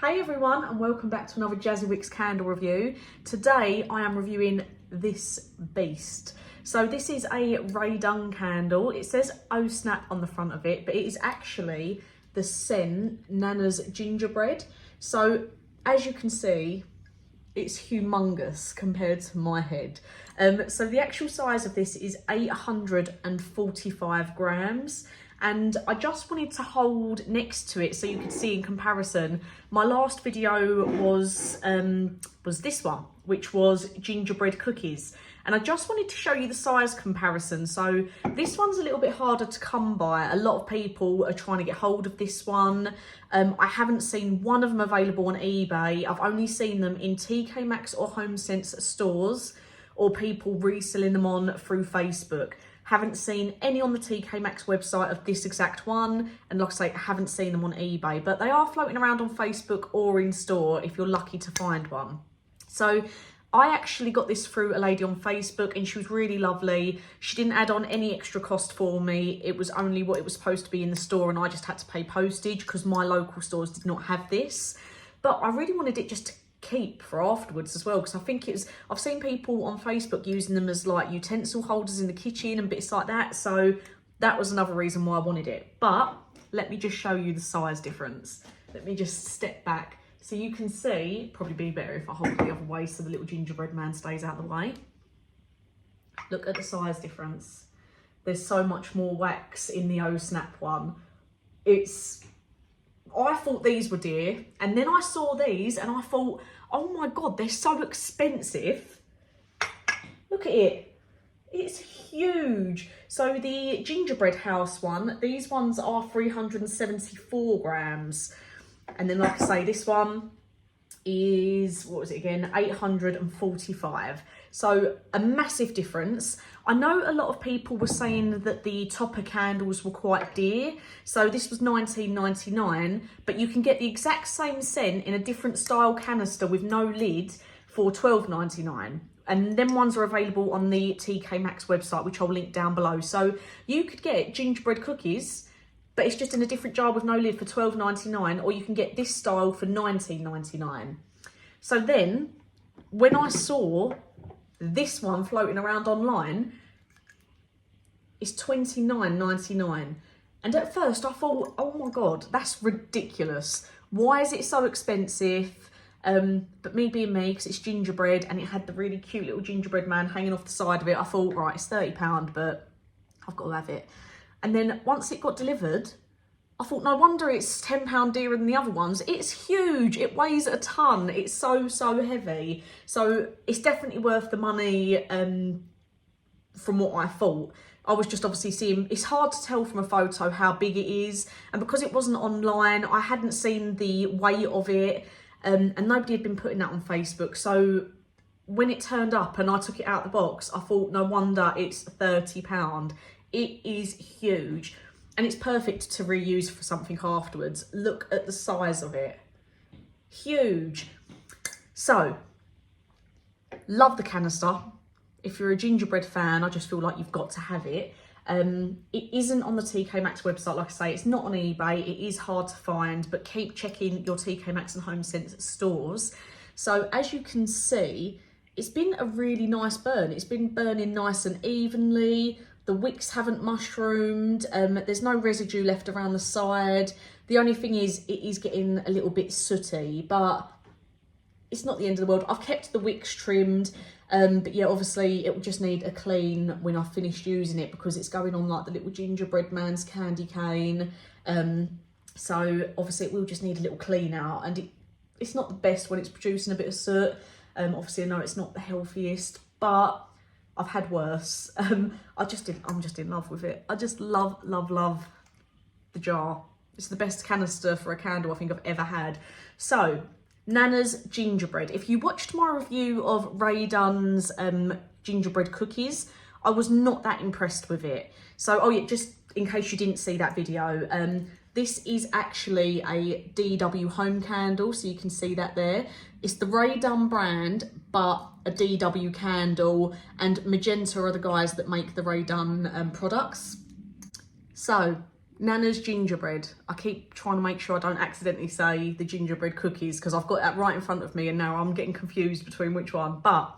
Hey everyone, and welcome back to another Jazzy Wicks candle review. Today I am reviewing this beast. So this is a Rae Dunn candle. It says "Oh Snap" on the front of it, but it is actually the scent Nana's Gingerbread. So as you can see, it's humongous compared to my head. So the actual size of this is 845 grams. And I just wanted to hold next to it so you could see in comparison. My last video was this one, which was gingerbread cookies. And I just wanted to show you the size comparison. So this one's a little bit harder to come by. A lot of people are trying to get hold of this one. I haven't seen one of them available on eBay. I've only seen them in TK Maxx or Homesense stores, or people reselling them on through Facebook. Haven't seen any on the TK Maxx website of this exact one. And like I say, I haven't seen them on eBay, but they are floating around on Facebook or in store if you're lucky to find one. So I actually got this through a lady on Facebook and she was really lovely. She didn't add on any extra cost for me. It was only what it was supposed to be in the store and I just had to pay postage because my local stores did not have this. But I really wanted it just to keep for afterwards as well, because I think I've seen people on Facebook using them as like utensil holders in the kitchen and bits like that, so that was another reason why I wanted it. But let me just show you the size difference. Let me just step back so you can see. Probably be better if I hold it the other way so the little gingerbread man stays out of the way. Look at the size difference. There's so much more wax in the Oh Snap one. I thought these were dear, and then I saw these and I thought, oh my God, they're so expensive. Look at it. It's huge. So the gingerbread house one, these ones are 374 grams. And then like I say, this one is, what was it again, 845. So a massive difference. I know a lot of people were saying that the topper candles were quite dear. So this was $19.99, but you can get the exact same scent in a different style canister with no lid for $12.99. And them ones are available on the TK Maxx website, which I'll link down below. So you could get gingerbread cookies, but it's just in a different jar with no lid for $12.99, or you can get this style for $19.99. So then, when I saw this one floating around online, it's $29.99. And at first I thought, oh my God, that's ridiculous. Why is it so expensive? But me being me, because it's gingerbread and it had the really cute little gingerbread man hanging off the side of it, I thought, right, it's £30, but I've got to have it. And then once it got delivered, I thought, no wonder it's £10 dearer than the other ones. It's huge. It weighs a ton. It's so heavy. So it's definitely worth the money from what I thought. I was just obviously seeing, it's hard to tell from a photo how big it is. And because it wasn't online, I hadn't seen the weight of it. And nobody had been putting that on Facebook. So when it turned up and I took it out the box, I thought, no wonder it's £30. It is huge. And it's perfect to reuse for something afterwards. Look at the size of it. Huge. So, love the canister. If you're a gingerbread fan, I just feel like you've got to have it. It isn't on the TK Maxx website, like I say. It's not on eBay. It is hard to find, but keep checking your TK Maxx and Homesense stores. So, as you can see, it's been a really nice burn. It's been burning nice and evenly. The wicks haven't mushroomed. There's no residue left around the side. The only thing is, it is getting a little bit sooty, but it's not the end of the world. I've kept the wicks trimmed, but yeah, obviously it will just need a clean when I've finished using it, because it's going on like the little gingerbread man's candy cane. So obviously it will just need a little clean out, and it's not the best when it's producing a bit of soot. Obviously I know it's not the healthiest, but I've had worse. I'm just in love with it. I just love the jar. It's the best canister for a candle I think I've ever had. So, Nana's Gingerbread. If you watched my review of Rae Dunn's gingerbread cookies, I was not that impressed with it. So, oh yeah, just in case you didn't see that video, this is actually a DW home candle, so you can see that there. It's the Rae Dunn brand, but a DW candle, and Magenta are the guys that make the Rae Dunn products. So Nana's Gingerbread. I keep trying to make sure I don't accidentally say the gingerbread cookies because I've got that right in front of me and now I'm getting confused between which one. But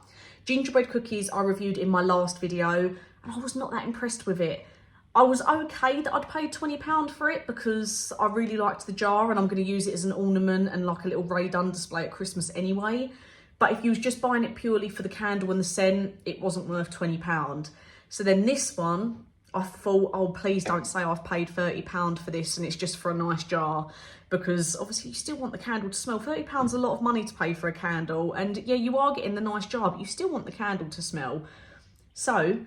gingerbread cookies I reviewed in my last video and I was not that impressed with it. I was okay that I'd paid £20 for it because I really liked the jar and I'm going to use it as an ornament and like a little Rae Dunn display at Christmas anyway. But if you was just buying it purely for the candle and the scent, it wasn't worth £20. So then this one, I thought, oh, please don't say I've paid £30 for this and it's just for a nice jar, because obviously you still want the candle to smell. £30 a lot of money to pay for a candle, and yeah, you are getting the nice jar, but you still want the candle to smell. So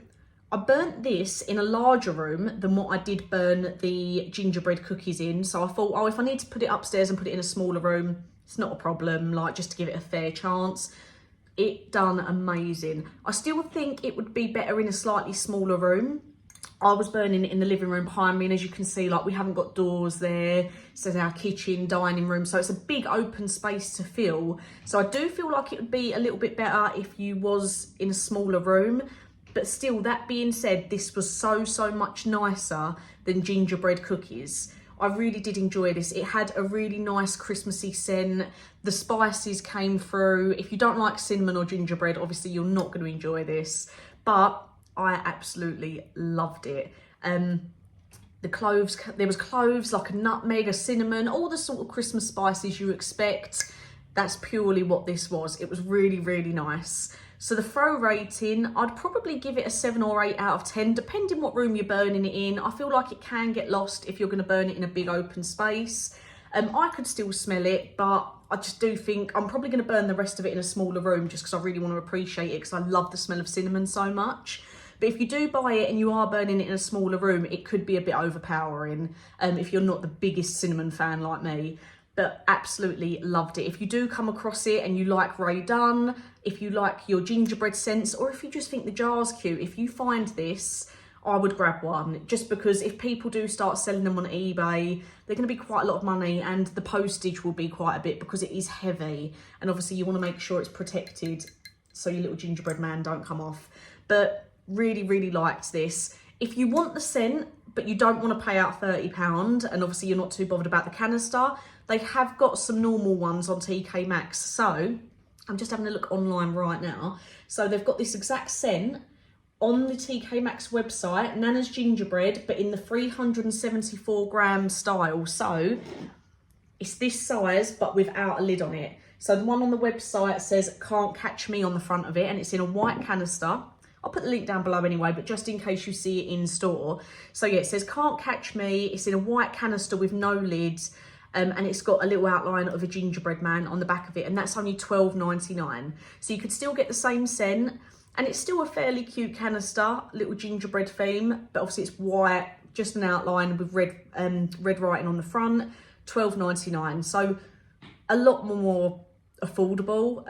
I burnt this in a larger room than what I did burn the gingerbread cookies in. So I thought, oh, if I need to put it upstairs and put it in a smaller room, it's not a problem, like just to give it a fair chance. It done amazing. I still think it would be better in a slightly smaller room. I was burning it in the living room behind me, and as you can see, like, we haven't got doors there. So our kitchen, dining room, so it's a big open space to fill. So I do feel like it would be a little bit better if you was in a smaller room. But still, that being said, this was so much nicer than gingerbread cookies. I really did enjoy this. It had a really nice Christmassy scent. The spices came through. If you don't like cinnamon or gingerbread, obviously you're not going to enjoy this. But I absolutely loved it. The cloves, there was cloves, like a nutmeg, a cinnamon, all the sort of Christmas spices you expect. That's purely what this was. It was really nice. So the throw rating, I'd probably give it a 7 or 8 out of 10, depending what room you're burning it in. I feel like it can get lost if you're going to burn it in a big open space. I could still smell it, but I just do think I'm probably going to burn the rest of it in a smaller room just because I really want to appreciate it, because I love the smell of cinnamon so much. But if you do buy it and you are burning it in a smaller room, it could be a bit overpowering if you're not the biggest cinnamon fan like me. But absolutely loved it. If you do come across it and you like Rae Dunn, if you like your gingerbread scents, or if you just think the jar's cute, if you find this, I would grab one. Just because if people do start selling them on eBay, they're going to be quite a lot of money, and the postage will be quite a bit because it is heavy. And obviously you want to make sure it's protected so your little gingerbread man don't come off. But really liked this. If you want the scent, but you don't want to pay out £30, and obviously you're not too bothered about the canister, they have got some normal ones on TK Maxx. So I'm just having a look online right now. So they've got this exact scent on the TK Maxx website, Nana's Gingerbread, but in the 374 gram style. So it's this size, but without a lid on it. So the one on the website says "Can't Catch Me" on the front of it, and it's in a white canister. I'll put the link down below anyway, but just in case you see it in store. So yeah, it says "Can't Catch Me." It's in a white canister with no lids, and it's got a little outline of a gingerbread man on the back of it, and that's only $12.99. So you could still get the same scent, and it's still a fairly cute canister, little gingerbread theme, but obviously it's white, just an outline with red writing on the front, $12.99. So a lot more affordable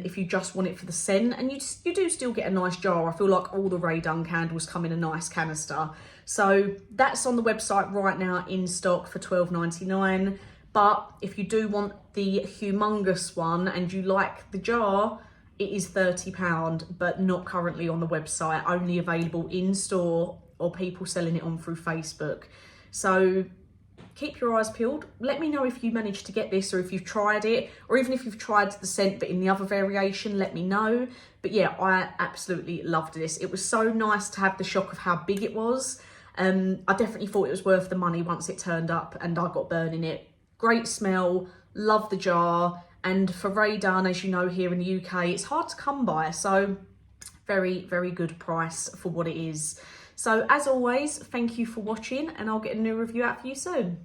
if you just want it for the scent, and you do still get a nice jar. I feel like all the Rae Dunn candles come in a nice canister. So that's on the website right now in stock for $12.99. But if you do want the humongous one and you like the jar, it is £30, but not currently on the website, only available in store or people selling it on through Facebook. So keep your eyes peeled. Let me know if you managed to get this, or if you've tried it, or even if you've tried the scent but in the other variation, let me know. But yeah, I absolutely loved this. It was so nice to have the shock of how big it was. I definitely thought it was worth the money once it turned up and I got burning it. Great smell, love the jar, and for Rae Dunn, as you know, here in the UK, it's hard to come by, so very good price for what it is. So as always, thank you for watching, and I'll get a new review out for you soon.